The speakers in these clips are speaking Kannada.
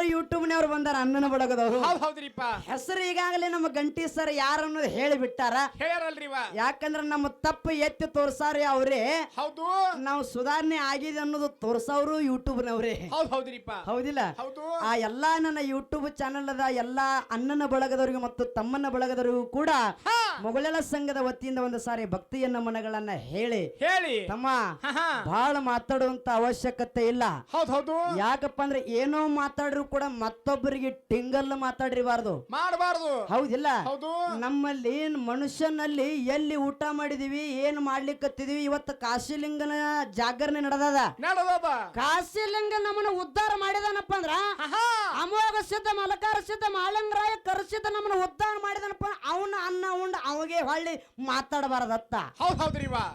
ಹೊಸಬರು ಯೂಟ್ಯೂಬ್ನವ್ರು ಬಂದಾರ ಅಣ್ಣನ ಬಳಗದವರು. ಹೌದ್ರಿಪ್ಪ. ಹೆಸರು ಈಗಾಗಲೇ ನಮ್ಮ ಗಂಟಿ ಸರ್ ಯಾರನ್ನು ಹೇಳಿ ಬಿಟ್ಟಾರ. ಹೇಳ್ಯಾರಲ್ರಿವ. ಯಾಕಂದ್ರ ನಮ್ಮ ತಪ್ಪು ಎತ್ತಿ ತೋರ್ಸಾರ ಅವ್ರೇ. ಹೌದು. ನಾವು ಸುಧಾರಣೆ ಆಗಿದೆ ಅನ್ನೋದು ತೋರ್ಸವ್ರು ಯೂಟ್ಯೂಬ್ನವ್ರೇ. ಹೌದ್ರಿಪ್ಪ. ಹೌದಿಲ್ಲ? ಹೌದು. ಆ ಎಲ್ಲಾ ನನ್ನ ಯೂಟ್ಯೂಬ್ ಚಾನೆಲ್ ಅದ ಎಲ್ಲಾ ಅಣ್ಣನ ಬಳಗದವರಿಗೂ ಮತ್ತು ತಮ್ಮನ ಬಳಗದವರಿಗೂ ಕೂಡ ಮೊಗಳೆಳ ಸಂಘದ ವತಿಯಿಂದ ಒಂದು ಸಾರಿ ಭಕ್ತಿಯ ನಮನಗಳನ್ನ ಹೇಳಿ ತಮ್ಮ ಬಹಳ ಮಾತಾಡುವಂತ ಅವಶ್ಯಕತೆ ಇಲ್ಲ. ಹೌದು. ಯಾಕಪ್ಪ ಅಂದ್ರೆ ಏನೋ ಮಾತಾಡ್ರು ಕೂಡ ಮತ್ತೊಬ್ಬರಿಗೆ ಟಿಂಗಲ್ ಮಾತಾಡಿರಬಾರ್ದು, ಮಾಡಬಾರ್ದು. ಹೌದಿಲ್ಲ? ಹೌದು. ನಮ್ಮಲ್ಲಿ ಮನುಷ್ಯನಲ್ಲಿ ಎಲ್ಲಿ ಊಟ ಮಾಡಿದೀವಿ ಏನ್ ಮಾಡ್ಲಿಕ್ಕತ್ತಿದೀವಿ. ಇವತ್ತು ಕಾಶಿಲಿಂಗನ ಜಾಗರಣೆ ನಡೆದದ. ಕಾಶಿಲಿಂಗ ನಮ್ಮನ್ನ ಉದ್ಧಾರ ಮಾಡಿದಾನಪ್ಪ ಅಂದ್ರ ಅಮೋಘ ಸಿದ್ಧ ಮಲಕಾರ ಸಿದ್ಧ ಮಾಳಂಗರಾಯ ಕರ್ಸಿದ್ದ ನಮ್ಮನ್ನ ಉದ್ಧಾರ ಮಾಡಿದಾನಪ್ಪ. ಅವನ ಅನ್ನ ಉಂಡ ಅವಾಗೆ ಹೊಳ್ಳಿ ಮಾತಾಡಬಾರದತ್ತ.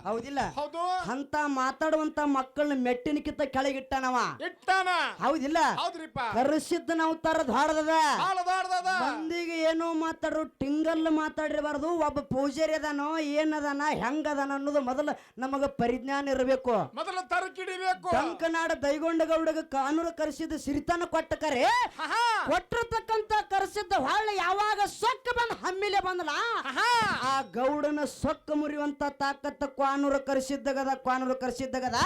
ಹೌದಿಲ್ಲ? ಹೌದು. ಅಂತ ಮಾತಾಡುವಂತ ಮಕ್ಕಳನ್ನ ಮೆಟ್ಟಿನಕ್ಕಿಂತ ಕೆಳಗಿಟ್ಟಾನವ. ಹೌದಿಲ್ಲ? ಕರ್ಸಿದ್ದ ನಾವು ತರದ್ ಹಾಡದ ಮಂದಿಗೆ ಏನೋ ಮಾತಾಡ್ರು ಟಿಂಗಲ್ ಮಾತಾಡಿರಬಾರ್ದು. ಒಬ್ಬ ಪೂಜಾರಿ ಅದಾನೋ ಏನದಾನ ಹೆಂಗದಾನ ಅನ್ನೋದು ಮೊದಲು ನಮಗ ಪರಿಜ್ಞಾನ ಇರಬೇಕು. ಮೊದಲು ತರಕಿಡಿಬೇಕು. ಟಂಕನಾಡ ದೈಗೊಂಡ ಗೌಡಗ ಕಾನೂರು ಕರೆಸಿದ ಸಿರಿತಾನ ಕೊಟ್ಟ ಕರೆ ಕೊಟ್ಟಿರ್ತಕ್ಕಂತ ಕರೆಸಿದ್ದ ಹೊಳ್ಳಿ ಯಾವಾಗ ಸೊಕ್ಕ ಬಂದ್ ಹಮ್ಮಿಲೆ ಬಂದಲ ಆ ಗೌಡನ ಸೊಕ್ಕ ಮುರಿಯುವಂತ ತಾಕತ್ತ ಕಾನೂರು ಕರೆಸಿದ್ದಗದ. ಕಾನೂರು ಕರೆಸಿದ್ದಗದ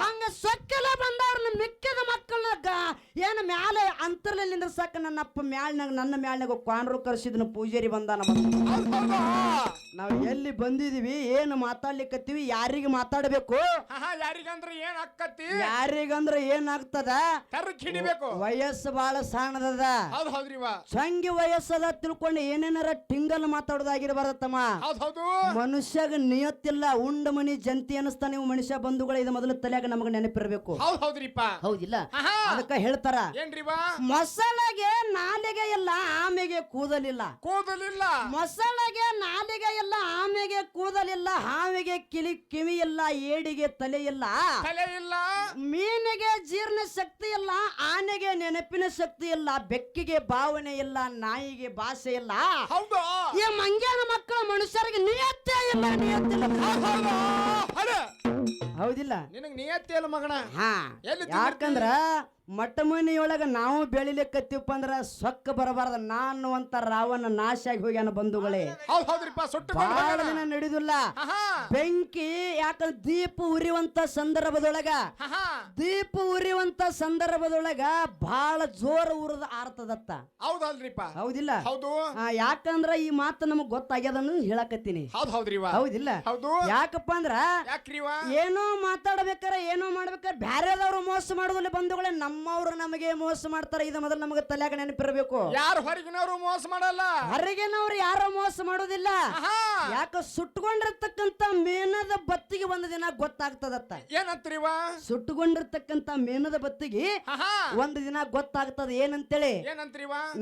ಹಂಗ ಸೊಕ್ಕೆಲ್ಲ ಬಂದವ್ರನ್ನ ಮಿಕ್ಕಿದ ಮಕ್ಕಳನ್ನ ಏನ ಮ್ಯಾಲೆ ಅಂತರ್ಲಿಂದ ಸಾಕ ನನ್ನಪ್ಪ ಮ್ಯಾಳ್ನಾಗ ನನ್ನ ಮ್ಯಾಳ್ನಾಗ ಕಾನೂರು ಕರೆಸಿದ್ನ ಪೂಜಾರಿ ಬಂದಾನ. ನಾವ್ ಎಲ್ಲಿ ಬಂದಿದೀವಿ ಏನು ಮಾತಾಡ್ಲಿಕ್ಕತ್ತೀವಿ ಯಾರಿಗೆ ಮಾತಾಡಬೇಕು ಯಾರಿಗಂದ್ರ ಏನಾಗ್ತದ ವಯಸ್ಸು ಬಹಳ ಸಣ್ಣದದ. ಚಂಗಿ ವಯಸ್ಸದ ತಿಳ್ಕೊಂಡು ಏನೇನಾರ ಟಿಂಗಲ್ ಮಾತಾಡೋದಾಗಿರಬಾರದತ್ತಮ್ಮ. ಮನುಷ್ಯಗ ನಿಯತ್ತಿಲ್ಲ ಉಂಡ ಮನಿ ಜಂತಿ ಅನಿಸ್ತಾ ನೀವು ಮನುಷ್ಯ ಬಂಧುಗಳ ಇದು ಮೊದಲು ತಲೆಯಾಗ ನಮಗ ನೆನಪಿರ್ಬೇಕು. ಹೌದಿಲ್ಲ? ಅದಕ್ಕ ಹೇಳ್ತಾರ ಮೊಸಳೆಗೆ ನಾಲಿಗೆ ಇಲ್ಲ ಆಮೆಗೆ ಕೂದಲಿಲ್ಲ. ಮೊಸಳೆಗೆ ನಾಲಿಗೆ ಇಲ್ಲ ಆಮೆಗೆ ಕೂದಲಿಲ್ಲ. ಹಾವಿಗೆ ಕಿವಿ ಇಲ್ಲ ಏಡಿಗೆ ತಲೆ ಇಲ್ಲ. ಮೀನಿಗೆ ಜೀರ್ಣ ಶಕ್ತಿ ಇಲ್ಲ ಆನೆಗೆ ನೆನಪಿನ ಶಕ್ತಿ ಇಲ್ಲ. ಬೆಕ್ಕಿಗೆ ಭಾವನೆ ಇಲ್ಲ ನಾಯಿಗೆ ಭಾಷೆ ಇಲ್ಲ. ಈ ಮಂಗ್ಯಾನ ಮಕ್ಕಳ ಮನುಷ್ಯರಿಗೆ ನಿಯತ್ತೇ ಇಲ್ಲ. ನಿಯತ್ತಿಲ್ಲ. ಹೌದಿಲ್ಲ? ನಿನಗೆ ನಿಯತ್ತೆ ಇಲ್ಲ ಮಗನ. ಯಾಕಂದ್ರ ಮಟ್ಟ ಮನೆಯೊಳಗ ನಾವು ಬೆಳಿಲಿಕ್ಕತ್ತೀವಪ್ಪ ಅಂದ್ರ ಸೊಕ್ಕ ಬರಬಾರ್ದ. ನಾನು ಅಂತ ರಾವಣ ನಾಶ ಆಗಿ ಹೋಗ್ಯಾನ ಬಂಧುಗಳೇ. ಬಹಳ ದಿನ ನಡೆದಿಲ್ಲ. ಬೆಂಕಿ ಯಾಕಂದ್ರೆ ದೀಪ ಉರಿಯುವಂತ ಸಂದರ್ಭದೊಳಗ ಬಹಳ ಜೋರ ಉರಿದ ಆರ್ತದತ್ತ. ಹೌದಿಲ್ಲ? ಯಾಕಂದ್ರ ಈ ಮಾತು ನಮಗ್ ಗೊತ್ತಾಗ್ಯದ ಹೇಳಕತ್ತೀನಿ. ಹೌದಿಲ್ಲ? ಯಾಕಪ್ಪ ಅಂದ್ರ ಏನೋ ಮಾತಾಡ್ಬೇಕಾರ ಏನೋ ಮಾಡ್ಬೇಕಾರ ಬ್ಯಾರೆದವ್ರು ಮೋಸ ಮಾಡೋದಿಲ್ಲ ಬಂಧುಗಳೇ. ನಮ್ಮವ್ರು ನಮಗೆ ಮೋಸ ಮಾಡ್ತಾರ. ಇದು ಮೊದಲು ನಮಗೆ ತಲೆಯಾಗ ನೆನಪಿರಬೇಕು. ಯಾರು ಹೊರಗಿನವರು ಮೋಸ ಮಾಡಲ್ಲ. ಹೊರಗಿನವ್ರು ಯಾರು ಮೋಸ ಮಾಡೋದಿಲ್ಲ. ಯಾಕ ಸುಟ್ಟುಕೊಂಡಿರ್ತಕ್ಕಂತ ಮೇನದ ಬತ್ತಿಗೆ ಒಂದು ದಿನ ಗೊತ್ತಾಗ್ತದತ್ತ. ಏನಂತ್ರಿವ? ಸುಟ್ಟುಕೊಂಡಿರ್ತಕ್ಕಂತ ಮೇನದ ಬತ್ತಿಗೆ ಒಂದು ದಿನ ಗೊತ್ತಾಗ್ತದ. ಏನಂತೇಳಿ?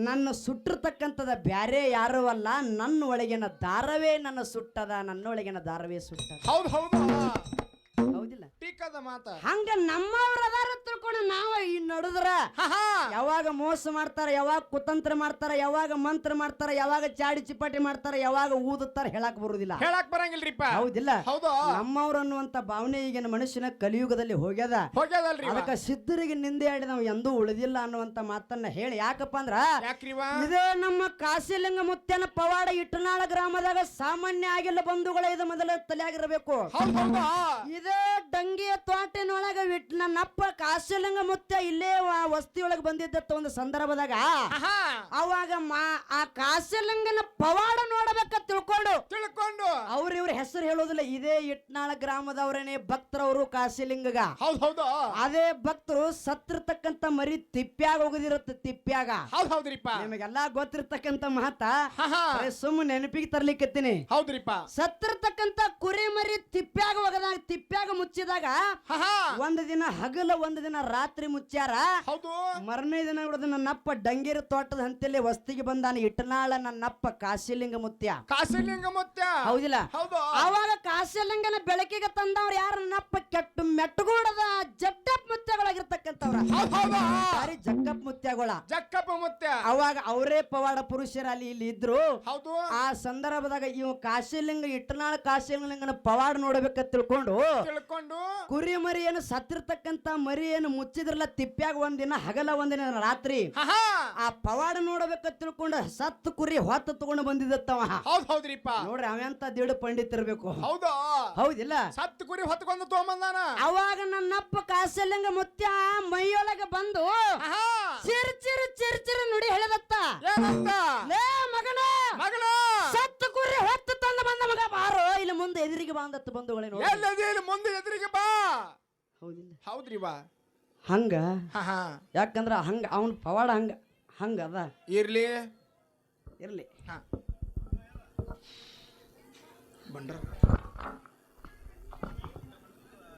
ನನ್ನ ಸುಟ್ಟಿರ್ತಕ್ಕಂಥದ ಬ್ಯಾರೆ ಯಾರು ಅಲ್ಲ ನನ್ನ ಒಳಗಿನ ದಾರವೇ ನನ್ನ ಸುಟ್ಟದ. ನನ್ನ ಒಳಗಿನ ದಾರವೇ ಸುಟ್ಟದ. ಹೌದಿಲ್ಲ? ಹಂಗ ನಮ್ಮವ್ರ ಅದಾರ ತಿಳ್ಕೊಂಡು ನಾವ ಈ ನಡುದ್ರ ಯಾವಾಗ ಮೋಸ ಮಾಡ್ತಾರ, ಯಾವಾಗ ಕುತಂತ್ರ ಮಾಡ್ತಾರ, ಯಾವಾಗ ಮಂತ್ರ ಮಾಡ್ತಾರ, ಯಾವಾಗ ಚಾಡಿ ಚಿಪಾಟಿ ಮಾಡ್ತಾರ, ಯಾವಾಗ ಊದುತ್ತಾರ ಹೇಳಕ್ ಬರುದಿಲ್ಲ. ಹೇಳಕ್ ಬರಂಗಿಲ್ರಿಪ್ಪ. ಹೌದಿಲ್ಲ? ನಮ್ಮವ್ರ ಅನ್ನುವಂತ ಭಾವನೆ ಈಗಿನ ಮನುಷ್ಯನ ಕಲಿಯುಗದಲ್ಲಿ ಹೋಗ್ಯದ. ಅದಕ್ಕ ಸಿದ್ಧರಿಗೆ ನಿಂದೆ ಆಡಿ ನಾವು ಎಂದೂ ಉಳಿದಿಲ್ಲ ಅನ್ನುವಂತ ಮಾತನ್ನ ಹೇಳಿ. ಯಾಕಪ್ಪ ಅಂದ್ರ ಇದೇ ನಮ್ಮ ಕಾಶಿಲಿಂಗ ಮುತ್ಯನ ಪವಾಡ ಇಟ್ಟನಾಳ ಗ್ರಾಮದಾಗ ಸಾಮಾನ್ಯ ಆಗಿಲ್ಲ ಬಂಧುಗಳೇ. ಇದು ಮೊದಲ ತಲೆಯಾಗಿರಬೇಕು. ಇದೇ ಡಂಗಿಯ ತೋಟಿನೊಳಗ ನನ್ನಪ್ಪ ಕಾಶಿಲಿಂಗ ಮುತ್ಯ ಇಲ್ಲೇ ವಸ್ತಿಯೊಳಗೆ ಬಂದಿದ್ದ ಒಂದು ಸಂದರ್ಭದಾಗ ಅವಾಗ ಆ ಕಾಶಿಲಿಂಗನ ಪವಾಡ ನೋಡಬೇಕ ತಿಳ್ಕೊಂಡು ಇವ್ರ ಹೆಸರು ಹೇಳೋದಿಲ್ಲ. ಇದೇ ಇಟ್ನಾಳ ಗ್ರಾಮದವರೇನೆ ಭಕ್ತರವರು ಕಾಶಿಲಿಂಗಗ. ಅದೇ ಭಕ್ತರು ಸತ್ತಿರ್ತಕ್ಕಂತ ಮರಿ ತಿಪ್ಪ್ಯಾಗ ಹೋಗದಿರುತ್ತೆ. ತಿಪ್ಪ್ಯಾಗ ನಿಮಗೆಲ್ಲಾ ಗೊತ್ತಿರ್ತಕ್ಕಂತ ಮಾತ ಸುಮ್ಮನೆ ನೆನಪಿಗೆ ತರ್ಲಿಕ್ಕತ್ತೀನಿ. ಸತ್ತಿರ್ತಕ್ಕಂತ ಕುರಿ ಮರಿ ತಿಪ್ಪ್ಯಾಗ ಹೋಗದಾಗ ತಿಪ್ಪ್ಯಾಗ ಮುಚ್ಚಿದಾಗ ಒಂದು ದಿನ ಹಗಲ ಒಂದು ದಿನ ರಾತ್ರಿ ಮುಚ್ಚಾರ. ಮರನೇ ದಿನ ನನ್ನಪ್ಪ ಡಂಗೇರಿ ತೋಟದ ಹಂತಲ್ಲಿ ವಸ್ತಿಗೆ ಬಂದಾನ ಇಟ್ಟನಾಳ ನನ್ನಪ್ಪ ಕಾಶಿಲಿಂಗ ಮುತ್ಯ. ಹೌದಿಲ್ಲ? ಅವಾಗ ಕಾಶಿಲಿಂಗನ ಬೆಳಕಿಗೆ ತಂದವ್ರು ಯಾರು? ನನ್ನಪ್ಪ ಕೆಟ್ಟು ಮೆಟ್ಟಗೂಡದ ಜಟ್ಟಪ್ಪ ಮುತ್ಯಗಳಾಗಿರ್ತಕ್ಕಂಥವ್ರ. ಜಕ್ಕಪ್ಪ ಮುತ್ಯ ಅವಾಗ ಅವರೇ ಪವಾಡ ಪುರುಷರ ಅಲ್ಲಿ ಇಲ್ಲಿ ಇದ್ರು. ಆ ಸಂದರ್ಭದಾಗ ಇವ್ ಕಾಶಿಲಿಂಗ ಇಟ್ಟನಾಳ ಕಾಶಿಲಿಂಗನ ಪವಾಡ ನೋಡ್ಬೇಕಂತ ತಿಳ್ಕೊಂಡು ಕುರಿ ಮರಿ ಏನು ಸತ್ತಿರ್ತಕ್ಕಂತ ಮರಿ ಏನು ಮುಚ್ಚಿದ್ರಲ್ಲ ತಿಪ್ಪ್ಯಾಗ ಒಂದಿನ ಹಗಲ ಒಂದಿನ ರಾತ್ರಿ ಆ ಪವಾಡ ನೋಡಬೇಕ ತಿಳ್ಕೊಂಡು ಸತ್ತು ಕುರಿ ಹೊತ್ತು ತಗೊಂಡು ಬಂದಿದ್ದತ್ತವ. ಹೌದ್ರಿಪ್ಪ. ನೋಡ್ರಿ ಅವಂತ ದಿಡು ಪಂಡಿತ್ ಇರ್ಬೇಕು. ಹೌದಾ? ಹೌದಿಲ್ಲ? ಸತ್ತು ಕುರಿ ಹೊತ್ಕೊಂಡು ತಗೊಂಬಂದಾನ. ಅವಾಗ ನನ್ನಪ್ಪ ಕಾಸಲಿಂಗ ಮುತ್ಯ ಮೈಯೊಳಗೆ ಬಂದು ಚಿರ್ ನುಡಿ ಹೇಳಿದತ್ತ. ಲೇ ಮಗನ ಸತ್ತು ಕುರಿ ಹೊತ್ತು ತಂದು ಬಂದ ಮಗ ಬಾರೋ ಇಲ್ಲಿ ಮುಂದೆ ಎದುರಿಗೆ ಬಂದತ್ತು ಬಂಧುಗಳೇ ನೋಡಿ. ಮುಂದೆ ಎದುರಿಗೆ ಬಾ. ಹೌದಿಲ್ಲ? ಹೌದ್ರಿ ಬಾ. ಹಂಗ ಯಾಕಂದ್ರ ಹಂಗ ಅವನ್ ಪವಾಡ ಹಂಗ ಅದ. ಇರ್ಲಿ ಬಂಡ್ರ